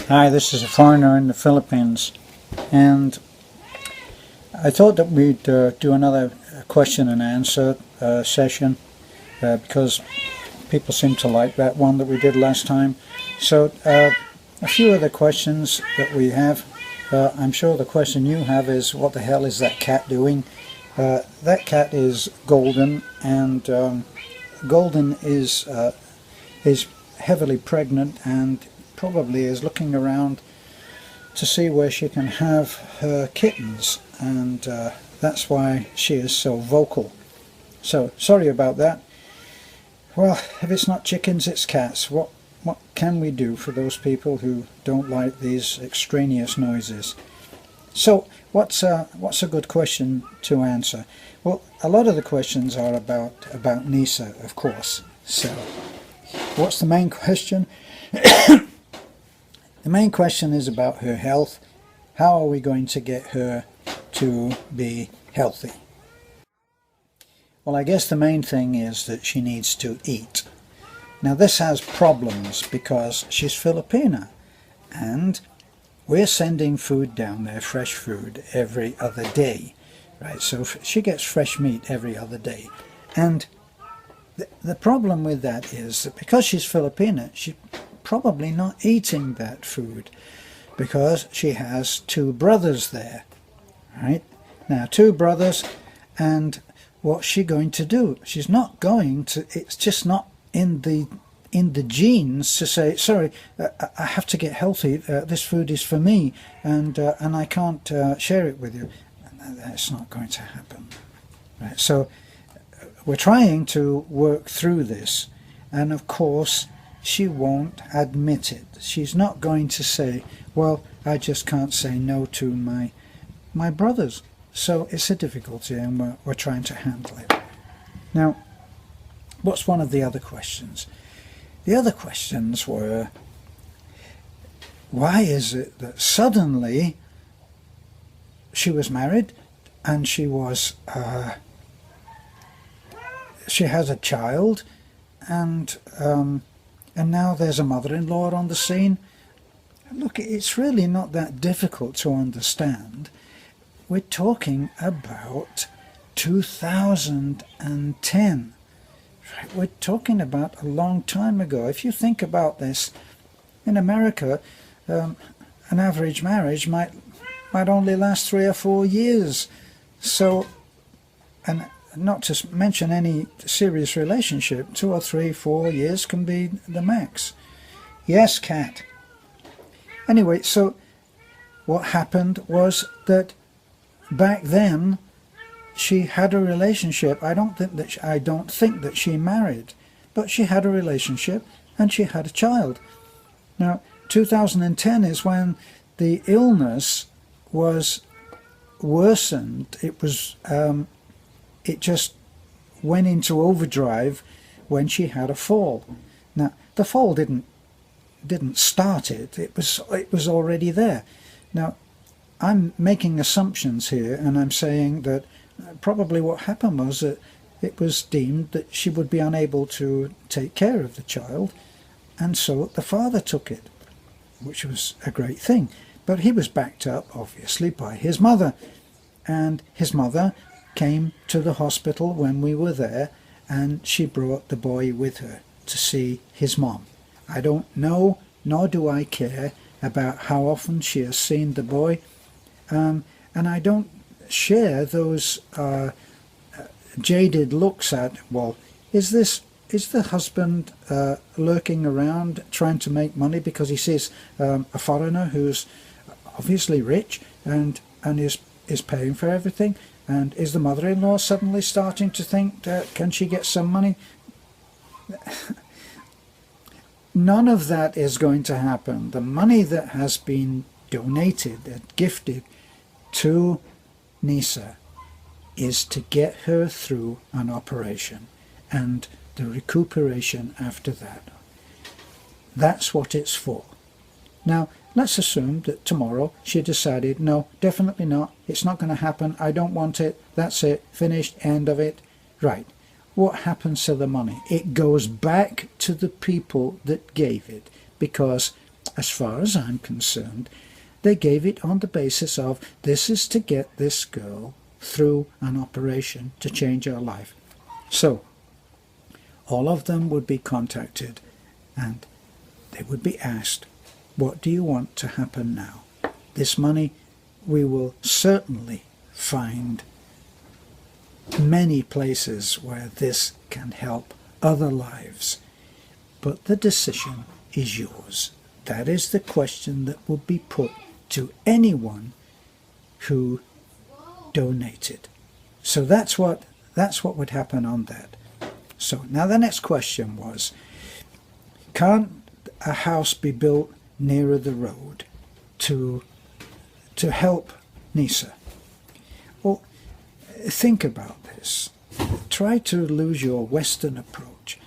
Hi, this is a foreigner in the Philippines, and I thought that we'd do another question and answer session because people seem to like that one that we did last time. So a few of the questions that we have, I'm sure the question you have is, what the hell is that cat doing? That cat is Golden, and Golden is heavily pregnant and probably is looking around to see where she can have her kittens, and that's why she is so vocal. So sorry about that. Well, if it's not chickens, it's cats. What can we do for those people who don't like these extraneous noises? So what's a good question to answer? Well, a lot of the questions are about Nisa, of course. So what's the main question? The main question is about her health. How are we going to get her to be healthy? Well, I guess the main thing is that she needs to eat. Now this has problems because she's Filipina, and we're sending food down there, fresh food, every other day, right? So she gets fresh meat every other day. And the problem with that is that because she's Filipina, she's probably not eating that food because she has two brothers there, right? Now, two brothers, and what's she going to do? She's not going to, it's just not in the genes to say, sorry, I have to get healthy, this food is for me, and I can't share it with you. That's not going to happen, right? So we're trying to work through this, and of course she won't admit it. She's not going to say, well, I just can't say no to my brothers. So it's a difficulty, and we're trying to handle it. Now, what's one of the other questions? The other questions were, why is it that suddenly she was married and she has a child, and now there's a mother-in-law on the scene? Look, it's really not that difficult to understand. We're talking about 2010. Right? We're talking about a long time ago. If you think about this, in America, an average marriage might only last 3 or 4 years. So, and not to mention any serious relationship, 2 or 3, 4 years can be the max. Yes, cat. Anyway, so what happened was that back then she had a relationship. I don't think that she married, but she had a relationship and she had a child. Now, 2010 is when the illness was worsened. It just went into overdrive when she had a fall. Now, the fall didn't start it. It was already there. Now, I'm making assumptions here, and I'm saying that probably what happened was that it was deemed that she would be unable to take care of the child, and so the father took it, which was a great thing. But he was backed up, obviously, by his mother, and his mother came to the hospital when we were there, and she brought the boy with her to see his mom. I don't know, nor do I care about how often she has seen the boy, and I don't share those jaded looks at, well, is the husband lurking around trying to make money because he sees a foreigner who's obviously rich and is paying for everything? And is the mother-in-law suddenly starting to think, can she get some money? None of that is going to happen. The money that has been donated and gifted to Nisa is to get her through an operation and the recuperation after that. That's what it's for. Now, let's assume that tomorrow she decided, no, definitely not, it's not going to happen, I don't want it, that's it, finished, end of it. Right. What happens to the money? It goes back to the people that gave it, because as far as I'm concerned, they gave it on the basis of this is to get this girl through an operation to change her life. So all of them would be contacted and they would be asked, what do you want to happen now? This money, we will certainly find many places where this can help other lives, but the decision is yours. That is the question that will be put to anyone who donated. So that's what would happen on that. So now the next question was, can't a house be built nearer the road to help Nisa? Well, think about this. Try to lose your Western approach.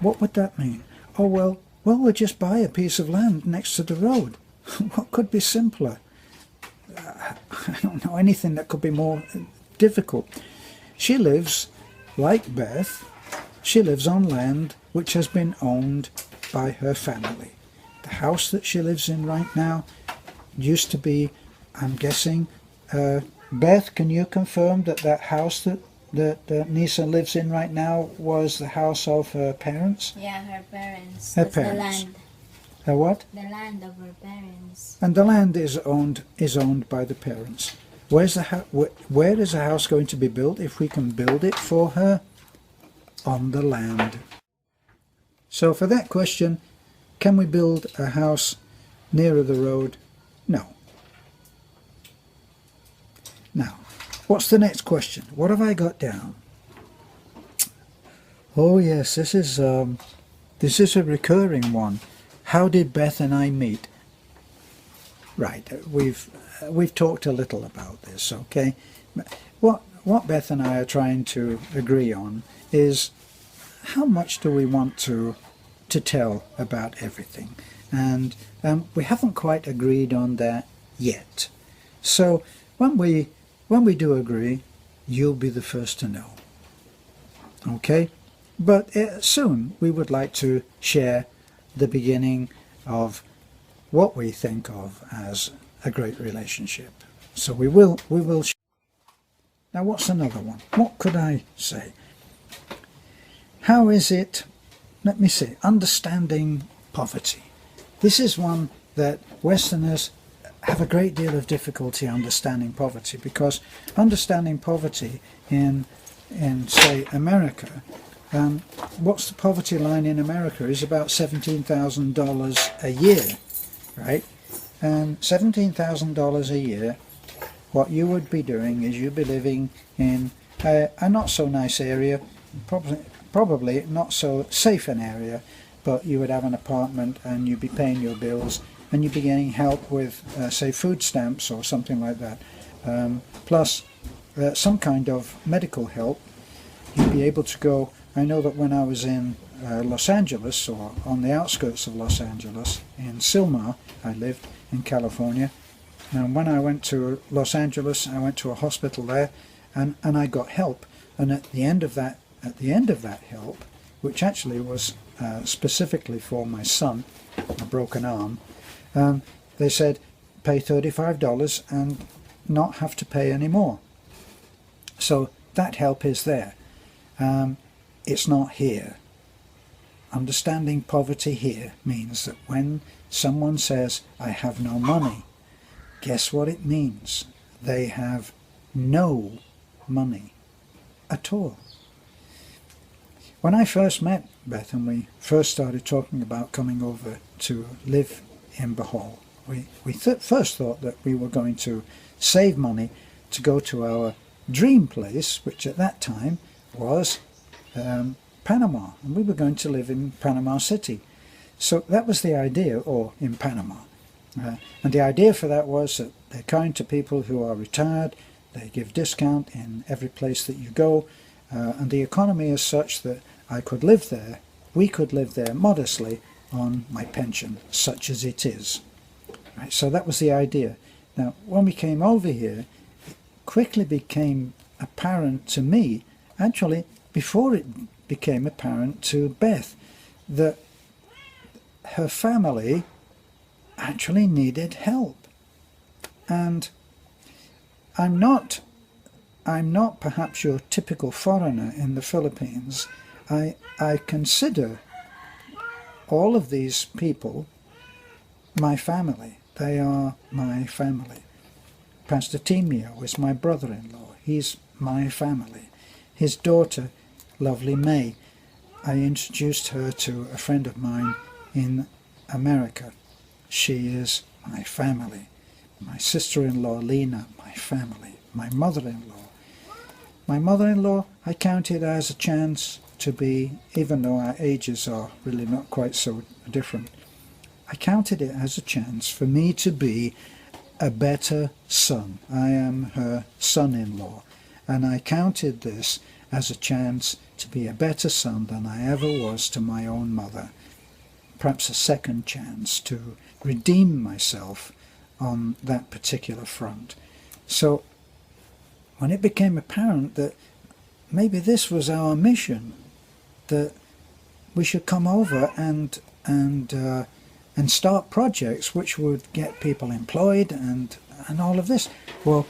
What would that mean? Oh, well, we'll just buy a piece of land next to the road. What could be simpler? I don't know anything that could be more difficult. She lives, like Beth, she lives on land which has been owned by her family. The house that she lives in right now used to be, I'm guessing, Beth, can you confirm that that house that Nisa lives in right now was the house of her parents? Yeah, her parents. Her That's parents. The land. Her what? The land of her parents. And the land is owned by the parents. Where is the house going to be built if we can build it for her? On the land. So for that question, can we build a house nearer the road? No. Now, what's the next question? What have I got down? Oh yes, this is a recurring one. How did Beth and I meet? Right, we've talked a little about this, okay? What Beth and I are trying to agree on is how much do we want to tell about everything, and we haven't quite agreed on that yet. So when we do agree, you'll be the first to know, okay? But soon we would like to share the beginning of what we think of as a great relationship. So we will. Now what's another one? What could I say? How is it, let me see, understanding poverty. This is one that Westerners have a great deal of difficulty understanding poverty, because understanding poverty in say America, what's the poverty line in America is about $17,000 a year, right? $17,000 a year, what you would be doing is you'd be living in a not so nice area, probably not so safe an area, but you would have an apartment and you'd be paying your bills and you'd be getting help with, say, food stamps or something like that, plus some kind of medical help. You'd be able to go. I know that when I was in Los Angeles, or on the outskirts of Los Angeles, in Silmar, I lived in California, and when I went to Los Angeles, I went to a hospital there, and I got help. And at the end of that help, which actually was specifically for my son, a broken arm, they said pay $35 and not have to pay any more. So that help is there. It's not here. Understanding poverty here means that when someone says, I have no money, guess what it means? They have no money at all. When I first met Beth and we first started talking about coming over to live in Bohol, we first thought that we were going to save money to go to our dream place, which at that time was Panama, and we were going to live in Panama City. So that was the idea, or in Panama. And the idea for that was that they're kind to people who are retired, they give discount in every place that you go, and the economy is such that I could live there, we could live there modestly on my pension, such as it is. Right, so that was the idea. Now, when we came over here, it quickly became apparent to me, actually, before it became apparent to Beth, that her family actually needed help. And I'm not perhaps your typical foreigner in the Philippines. I consider all of these people my family. They are my family. Pastor Timio is my brother-in-law. He's my family. His daughter, lovely May, I introduced her to a friend of mine in America. She is my family. My sister-in-law, Lena, my family. My mother-in-law. My mother-in-law, I counted as a chance to be, even though our ages are really not quite so different, I counted it as a chance for me to be a better son. I am her son-in-law, and I counted this as a chance to be a better son than I ever was to my own mother. Perhaps a second chance to redeem myself on that particular front. So when it became apparent that maybe this was our mission, that we should come over and start projects which would get people employed and all of this. Well,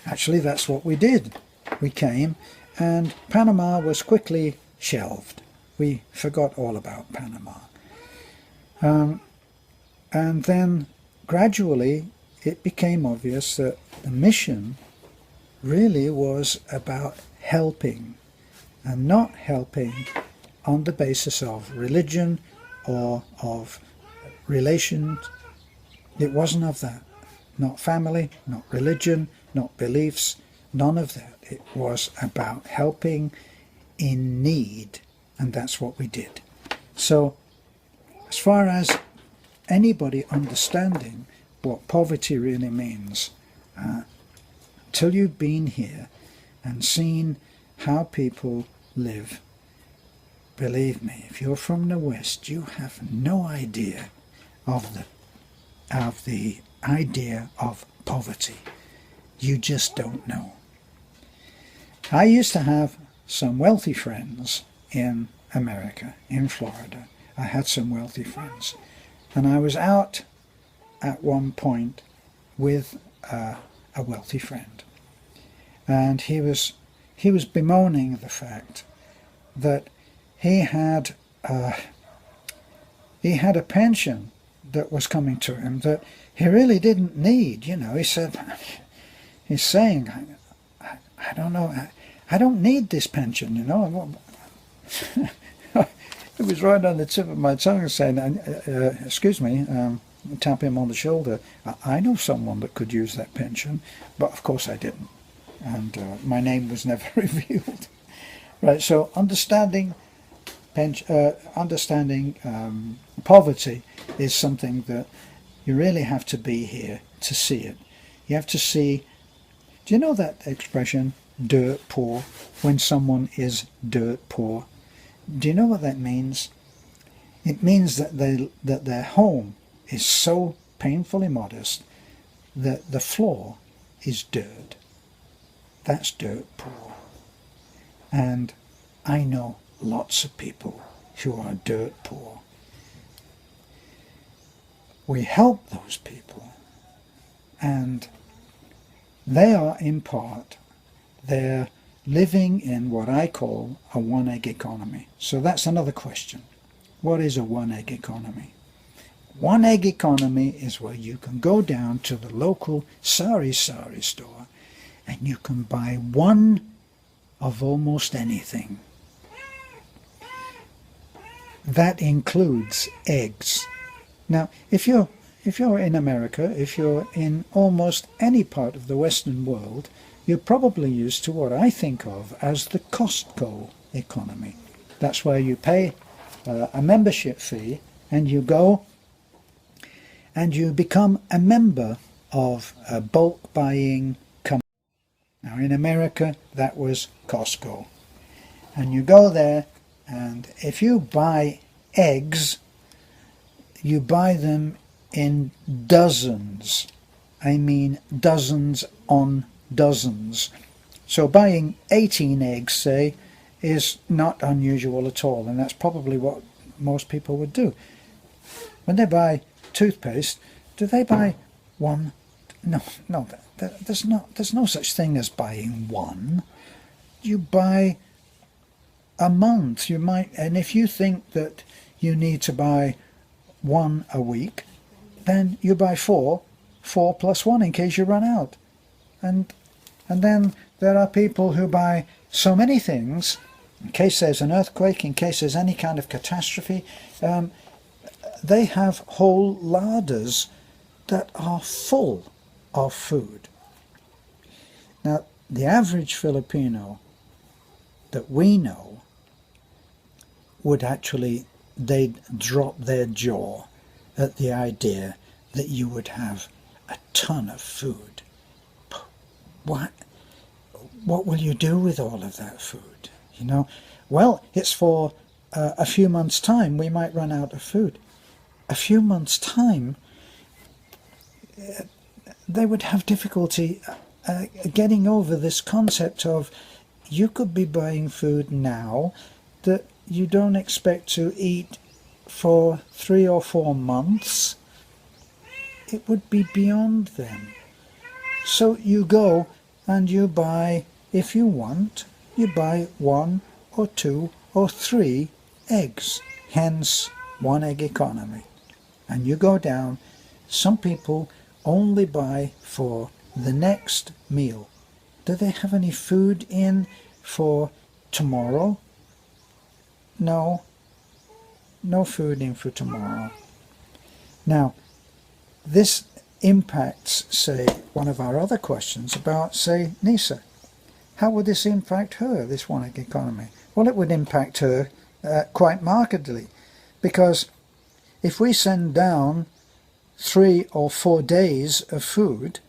actually that's what we did. We came, and Panama was quickly shelved. We forgot all about Panama. And then gradually it became obvious that the mission really was about helping, and not helping on the basis of religion or of relations. It wasn't of that. Not family, not religion, not beliefs, none of that. It was about helping in need, and that's what we did. So as far as anybody understanding what poverty really means, till you've been here and seen how people live, believe me, if you're from the West, you have no idea of the idea of poverty. You just don't know. I used to have some wealthy friends in America, in Florida. I had some wealthy friends, and I was out at one point with a wealthy friend, and he was bemoaning the fact that he had a pension that was coming to him that he really didn't need. You know, he's saying, I don't know, I don't need this pension, you know. It was right on the tip of my tongue saying, excuse me, tap him on the shoulder. I know someone that could use that pension, but of course I didn't. And my name was never revealed. Right, so understanding poverty is something that you really have to be here to see it. You have to see, do you know that expression, dirt poor, when someone is dirt poor? Do you know what that means? It means that their home is so painfully modest that the floor is dirt. That's dirt poor. And I know lots of people who are dirt poor. We help those people, and they are in part, they're living in what I call a one-egg economy. So that's another question. What is a one-egg economy? One-egg economy is where you can go down to the local sari store and you can buy one of almost anything. That includes eggs. Now, if you're in America, if you're in almost any part of the Western world, you're probably used to what I think of as the Costco economy. That's where you pay a membership fee and you go and you become a member of a bulk buying company. Now in America that was Costco. And you go there, and if you buy eggs, you buy them in dozens. I mean dozens on dozens. So buying 18 eggs, say, is not unusual at all, and that's probably what most people would do. When they buy toothpaste, do they buy one? No, no, there's no such thing as buying one. You buy a month. You might, and if you think that you need to buy one a week, then you buy four plus one in case you run out. And then there are people who buy so many things in case there's an earthquake, in case there's any kind of catastrophe. They have whole larders that are full of food. Now, the average Filipino that we know would actually, they'd drop their jaw at the idea that you would have a ton of food. What will you do with all of that food? You know, well, it's for a few months' time we might run out of food. A few months' time, they would have difficulty getting over this concept of you could be buying food now that you don't expect to eat for 3 or 4 months. It would be beyond them. So you go and you buy, if you want, you buy 1 or 2 or 3 eggs, hence one egg economy. And you go down. Some people only buy for the next meal. Do they have any food in for tomorrow? No. No food in for tomorrow. Now, this impacts, say, one of our other questions about, say, Nisa. How would this impact her, this one egg economy? Well, it would impact her quite markedly, because if we send down 3 or 4 days of food,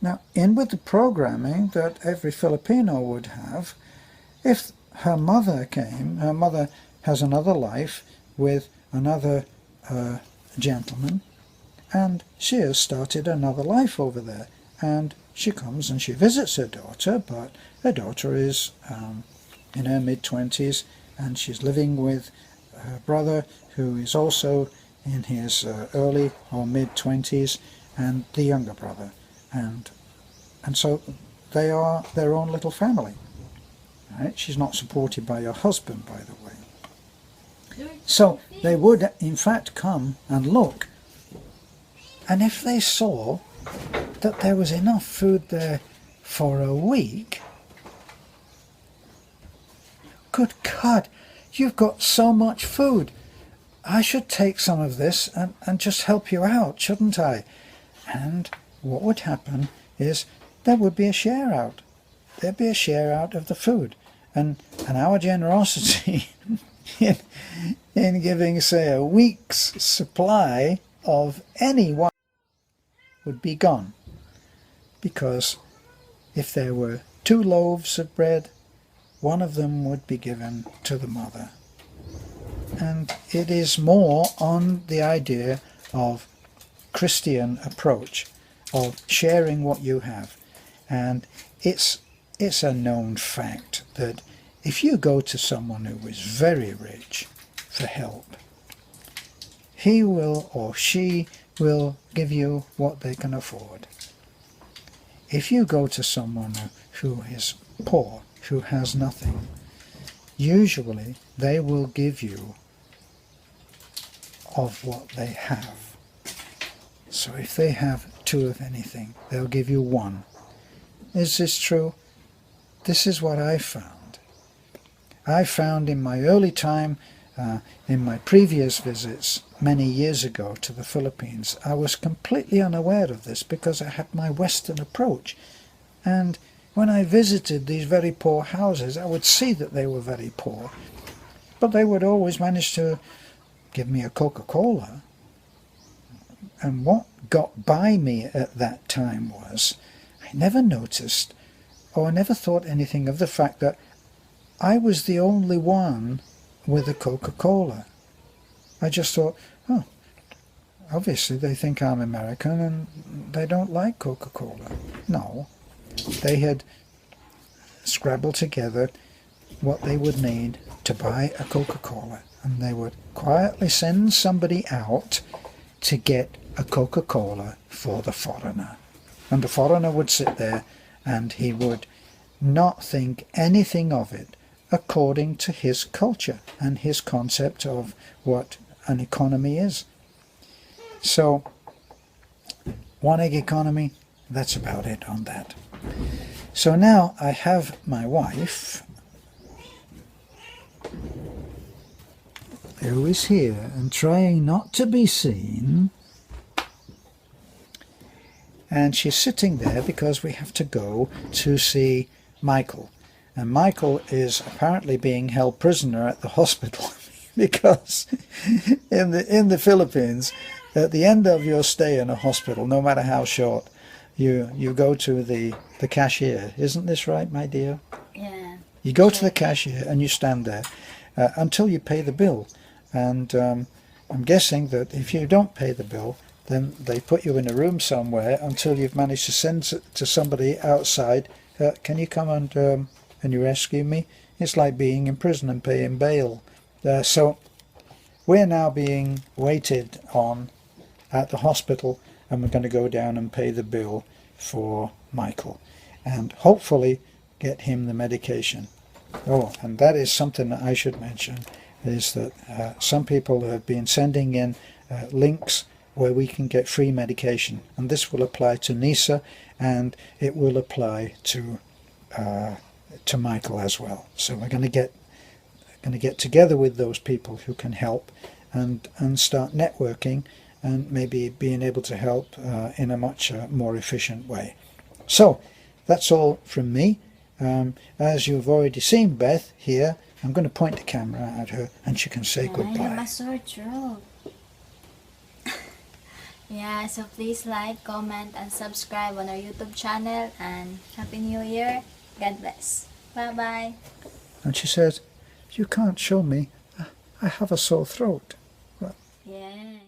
now in with the programming that every Filipino would have, if her mother came, her mother has another life with another gentleman, and she has started another life over there, and she comes and she visits her daughter, but her daughter is in her mid-20s, and she's living with her brother, who is also in his early or mid-20s, and the younger brother, and so they are their own little family. Right? She's not supported by her husband, by the way. So they would in fact come and look, and if they saw that there was enough food there for a week, good God, you've got so much food. I should take some of this and just help you out, shouldn't I? And what would happen is there would be a share out. There'd be a share out of the food. And our generosity in giving, say, a week's supply of any one would be gone. Because if there were 2 loaves of bread, one of them would be given to the mother. And it is more on the idea of Christian approach, of sharing what you have. And it's a known fact that if you go to someone who is very rich for help, he will or she will give you what they can afford. If you go to someone who is poor, who has nothing, usually they will give you of what they have. So if they have 2 of anything, they'll give you 1. Is this true? This is what I found. I found in my early time, in my previous visits many years ago to the Philippines, I was completely unaware of this because I had my Western approach. And when I visited these very poor houses, I would see that they were very poor, but they would always manage to give me a Coca-Cola. And what got by me at that time was, I never noticed or never thought anything of the fact that I was the only one with a Coca-Cola. I just thought, oh, obviously they think I'm American and they don't like Coca-Cola. No, they had scrabbled together what they would need to buy a Coca-Cola, and they would quietly send somebody out to get a Coca-Cola for the foreigner. And the foreigner would sit there and he would not think anything of it according to his culture and his concept of what an economy is. So, one egg economy, that's about it on that. So now I have my wife, who is here and trying not to be seen, and she's sitting there because we have to go to see Michael. And Michael is apparently being held prisoner at the hospital because in the Philippines, at the end of your stay in a hospital, no matter how short, you go to the cashier. Isn't this right, my dear? Yeah. You go to the cashier and you stand there until you pay the bill. And I'm guessing that if you don't pay the bill, then they put you in a room somewhere until you've managed to send to somebody outside, can you come and you rescue me? It's like being in prison and paying bail. So we're now being waited on at the hospital, and we're going to go down and pay the bill for Michael and hopefully get him the medication. Oh, and that is something that I should mention, is that some people have been sending in links where we can get free medication, and this will apply to Nisa and it will apply to Michael as well. So we're going to get together with those people who can help and start networking and maybe being able to help in a much more efficient way. So that's all from me. As you've already seen Beth here, I'm going to point the camera at her and she can say I have goodbye. a sore throat. Yeah, so please like, comment, and subscribe on our YouTube channel, and Happy New Year. God bless. Bye-bye. And she says, you can't show me, I have a sore throat. Yeah.